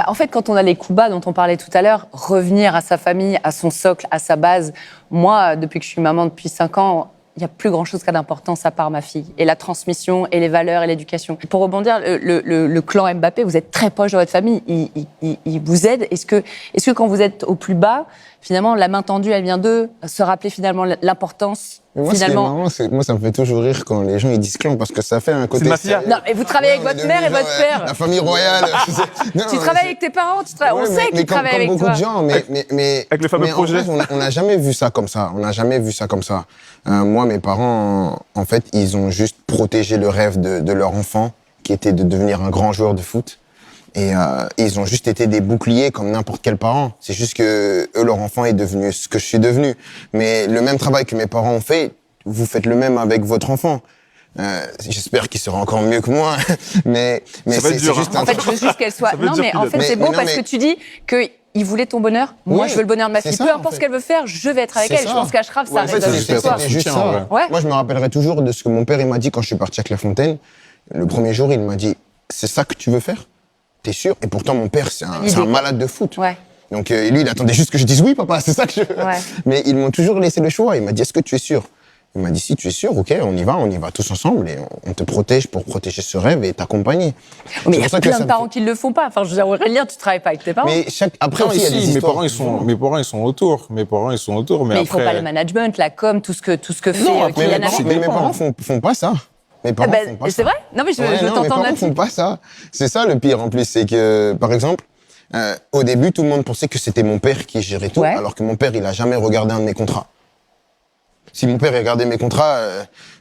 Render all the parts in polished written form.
En fait, quand on a les coups bas dont on parlait tout à l'heure, revenir à sa famille, à son socle, à sa base. Moi, depuis que je suis maman depuis 5 ans, il n'y a plus grand-chose qui a d'importance à part ma fille. Et la transmission, et les valeurs, et l'éducation. Pour rebondir, le clan Mbappé, vous êtes très proche de votre famille. Il vous aide. Est-ce que quand vous êtes au plus bas, finalement, la main tendue, elle vient d'eux, se rappeler finalement l'importance. Moi, finalement... moi, ça me fait toujours rire quand les gens ils disent clan, parce que ça fait un côté. C'est mafia. Non, mais vous travaillez avec votre mère et votre père. La famille royale. Non, Tu travailles avec tes parents, on sait que tu travailles avec toi. Comme beaucoup de gens, mais avec le fameux projet. En fait, on n'a jamais vu ça comme ça. On n'a jamais vu ça comme ça. Moi, mes parents, en fait, ils ont juste protégé le rêve de leur enfant, qui était de devenir un grand joueur de foot. Et ils ont juste été des boucliers comme n'importe quel parent. C'est juste que eux, leur enfant est devenu ce que je suis devenu. Mais le même travail que mes parents ont fait, vous faites le même avec votre enfant. J'espère qu'il sera encore mieux que moi. mais c'est juste En fait, je veux juste qu'elle soit... Non, mais en fait, c'est beau parce que tu dis qu'il voulait ton bonheur. Moi, je veux le bonheur de ma fille. Peu importe ce qu'elle veut faire, je vais être avec elle. Je pense qu'Achraf, ça résonne chez toi. C'est juste ça. Moi, je me rappellerai toujours de ce que mon père il m'a dit quand je suis parti à Clairefontaine. Le premier jour, il m'a dit « C'est ça que tu veux faire ? T'es sûr ?» Et pourtant, mon père, c'est un malade de foot. Ouais. Donc, lui, il attendait juste que je dise « Oui, papa, c'est ça que je veux. Ouais. » Mais ils m'ont toujours laissé le choix. Il m'a dit « Est-ce que tu es sûr ?» Il m'a dit, si tu es sûr, ok, on y va tous ensemble et on te protège pour protéger ce rêve et t'accompagner. Mais il y a plein de parents qui ne le font pas. Enfin, je veux dire, Aurélien, tu ne travailles pas avec tes parents. Mais après, aussi, il y a des histoires. Mes parents, ils sont autour. Mais après... ils ne font pas le management, la com, tout ce que fait Kylian Mbappé. Mais mes parents font pas ça. Mes parents font pas ça. C'est vrai ? Non, mais je veux t'entendre là-dessus. Mes parents font pas ça. C'est ça le pire en plus, c'est que, par exemple, au début, tout le monde pensait que c'était mon père qui gérait tout, alors que mon père, il a jamais regardé un de mes contrats. Si mon père regardait mes contrats,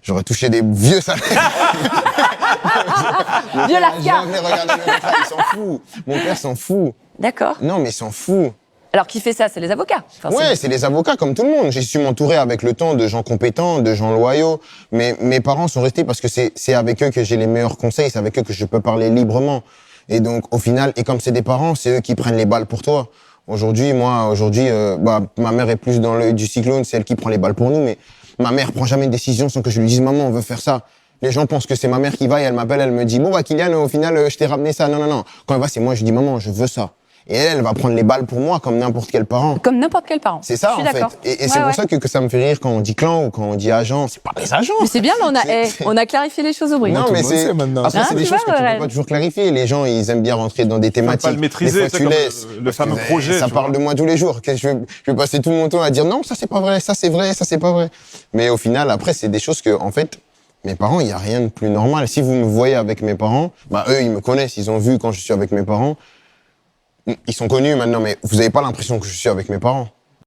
j'aurais touché des vieux salaires. Vieux Larka. Jamais regardé mes contrats, il s'en fout. Mon père s'en fout. D'accord. Non, mais il s'en fout. Alors, qui fait ça ? C'est les avocats. Ouais, c'est les avocats, comme tout le monde. J'ai su m'entourer avec le temps de gens compétents, de gens loyaux. Mais mes parents sont restés parce que c'est avec eux que j'ai les meilleurs conseils, c'est avec eux que je peux parler librement. Et donc, au final, et comme c'est des parents, c'est eux qui prennent les balles pour toi. Aujourd'hui, ma mère est plus dans l'œil du cyclone, c'est elle qui prend les balles pour nous, mais ma mère prend jamais de décision sans que je lui dise « Maman, on veut faire ça ». Les gens pensent que c'est ma mère qui va et elle m'appelle, elle me dit « Bon, Kylian, au final, je t'ai ramené ça ». Non. Quand elle va, c'est moi, je dis « Maman, je veux ça ». Et elle va prendre les balles pour moi, comme n'importe quel parent. Comme n'importe quel parent. C'est ça, en fait. Et c'est pour ça que ça me fait rire quand on dit clan ou quand on dit agent. C'est pas des agents. Mais c'est bien, on a clarifié les choses au bris. Non, mais c'est... Après, c'est des choses que tu peux pas toujours clarifier. Les gens, ils aiment bien rentrer dans des thématiques. Pas le maîtriser, tu laisses. Le fameux projet. Ça parle de moi tous les jours. Je vais passer tout mon temps à dire non, ça c'est pas vrai, ça c'est vrai, ça c'est pas vrai. Mais au final, après, c'est des choses que, en fait, mes parents, il y a rien de plus normal. Si vous me voyez avec mes parents, eux, ils me connaissent, ils ont vu quand je suis avec mes parents. Ils sont connus maintenant, mais vous n'avez pas l'impression que je suis avec mes parents.